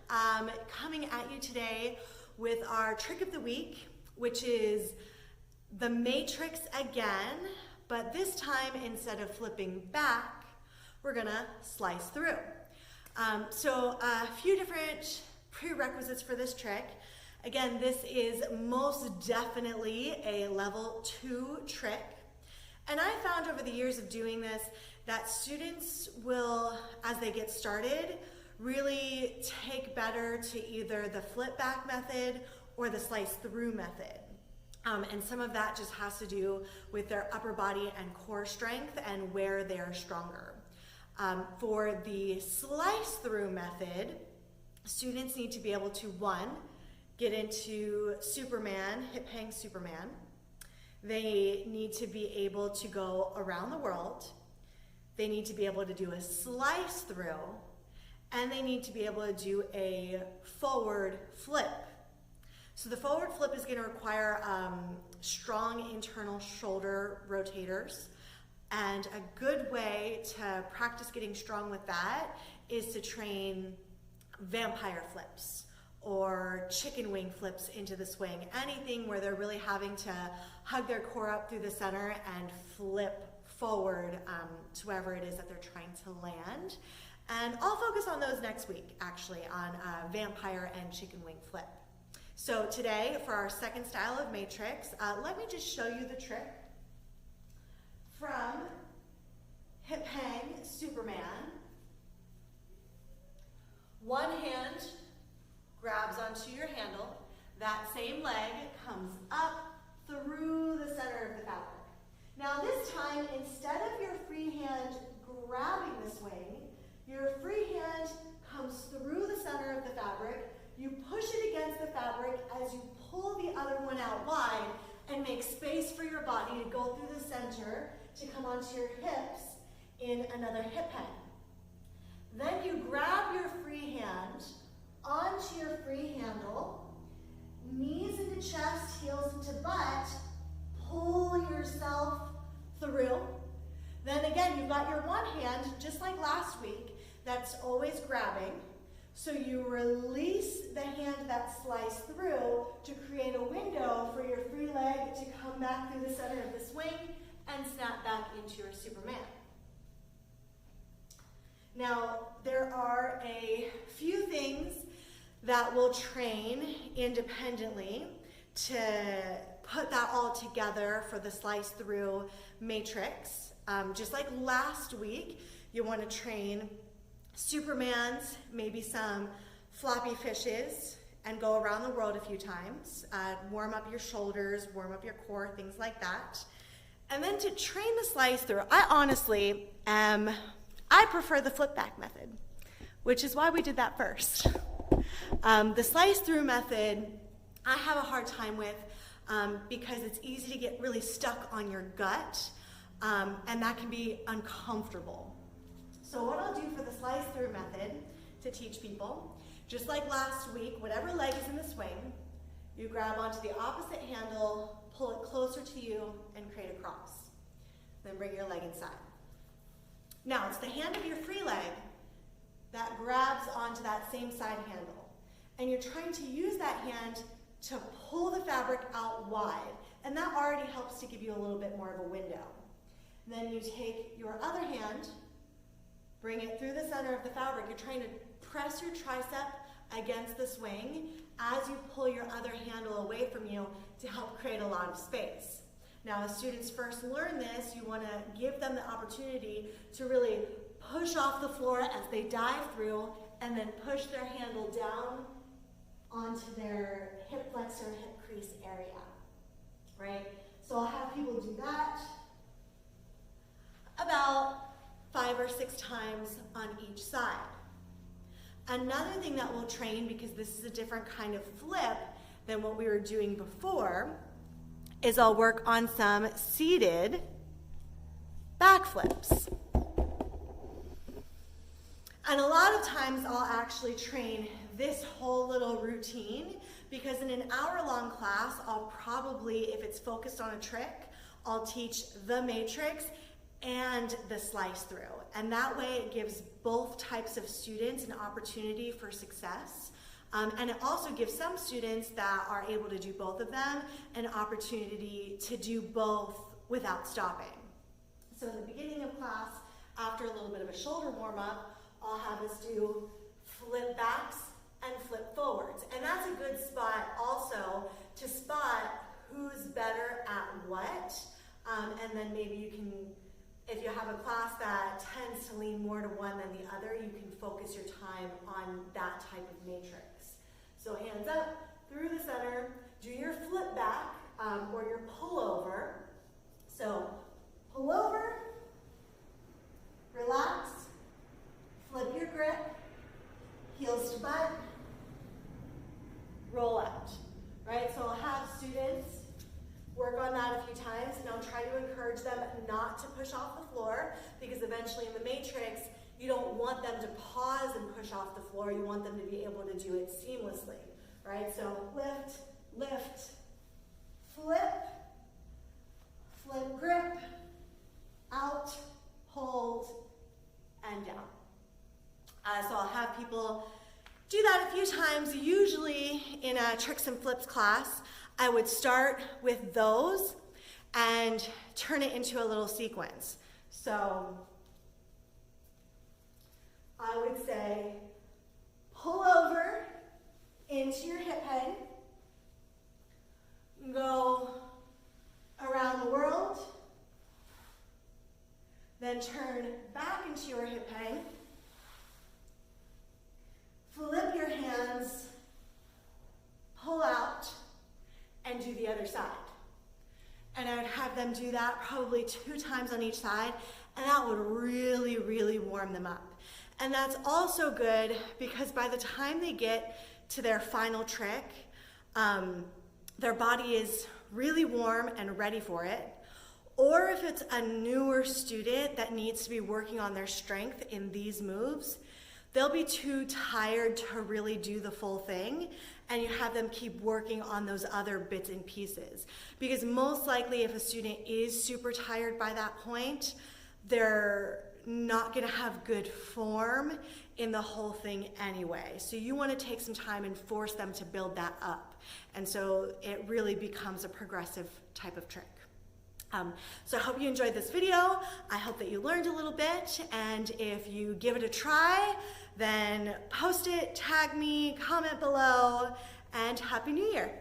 coming at you today with our trick of the week, which is the matrix again, but this time instead of flipping back, we're gonna slice through. So a few different prerequisites for this trick. Again, this is most definitely a level 2 trick. And I found over the years of doing this that students will, as they get started, really take better to either the flip back method or the slice through method. And some of that just has to do with their upper body and core strength and where they're stronger. For the slice through method, students need to be able to, one, get into Superman, hip hang Superman. They need to be able to go around the world. They need to be able to do a slice through, and they need to be able to do a forward flip. So the forward flip is going to require strong internal shoulder rotators, and a good way to practice getting strong with that is to train vampire flips or chicken wing flips into the swing, anything where they're really having to hug their core up through the center and flip forward to wherever it is that they're trying to land. And I'll focus on those next week, actually, on vampire and chicken wing flip. So today, for our second style of matrix, let me just show you the trick from hip hang Superman. One hand grabs onto your handle. That same leg comes up through the center of the fabric. Now this time, instead of your free hand grabbing the swing, your free hand comes through the center of the fabric. You push it against the fabric as you pull the other one out wide and make space for your body to go through the center to come onto your hips in another hip hang. Then you grab your free hand onto your free handle, knees into chest, heels into butt, pull yourself through. Then again, you've got your one hand, just like last week, that's always grabbing. So you release the hand that sliced through to create a window for your free leg to come back through the center of the swing and snap back into your Superman. Now, there are a few things that will train independently to put that all together for the slice through matrix. Just like last week, you want to train Supermans, maybe some floppy fishes, and go around the world a few times. Warm up your shoulders, warm up your core, things like that. And then to train the slice through, I prefer the flip back method, which is why we did that first. The slice through method, I have a hard time with because it's easy to get really stuck on your gut, and that can be uncomfortable. So what I'll do for the slice through method to teach people, just like last week, whatever leg is in the swing, you grab onto the opposite handle, pull it closer to you, and create a cross. Then bring your leg inside. Now it's the hand of your free leg that grabs onto that same side handle. And you're trying to use that hand to pull the fabric out wide. And that already helps to give you a little bit more of a window. Then you take your other hand, bring it through the center of the fabric. You're trying to press your tricep against the swing as you pull your other handle away from you to help create a lot of space. Now, as students first learn this, you want to give them the opportunity to really push off the floor as they dive through and then push their handle down onto their hip flexor, hip crease area, right? So I'll have people do that about 5 or 6 times on each side. Another thing that we'll train, because this is a different kind of flip than what we were doing before, is I'll work on some seated backflips. And a lot of times I'll actually train this whole little routine because in an hour-long class, I'll probably, if it's focused on a trick, I'll teach the matrix and the slice through. And that way it gives both types of students an opportunity for success. And it also gives some students that are able to do both of them an opportunity to do both without stopping. So in the beginning of class, after a little bit of a shoulder warm-up, I'll have us do flip backs and flip forwards. And that's a good spot also to spot who's better at what. And then maybe you can, if you have a class that tends to lean more to one than the other, you can focus your time on that type of matrix. So hands up, through the center, do your flip back or your pull over. So pull over, relax, flip your grip, heels to butt, roll out, right? So I'll have students work on that a few times, and I'll try to encourage them not to push off the floor, because eventually in the matrix, you don't want them to pause and push off the floor. You want them to be able to do it seamlessly, right? So lift, lift, flip, flip grip, out, hold, and down. So I'll have people do that a few times. Usually in a tricks and flips class, I would start with those and turn it into a little sequence. So I would say, pull over into your hip hang, go around the world, then turn back into your hip hang, flip your hands, pull out, and do the other side. And I would have them do that probably 2 times on each side, and that would really, really warm them up. And that's also good because by the time they get to their final trick, their body is really warm and ready for it. Or if it's a newer student that needs to be working on their strength in these moves, they'll be too tired to really do the full thing, and you have them keep working on those other bits and pieces. Because most likely if a student is super tired by that point, they're not gonna have good form in the whole thing anyway. So you wanna take some time and force them to build that up. And so it really becomes a progressive type of trick. So I hope you enjoyed this video. I hope that you learned a little bit, and if you give it a try, then post it, tag me, comment below, and Happy New Year.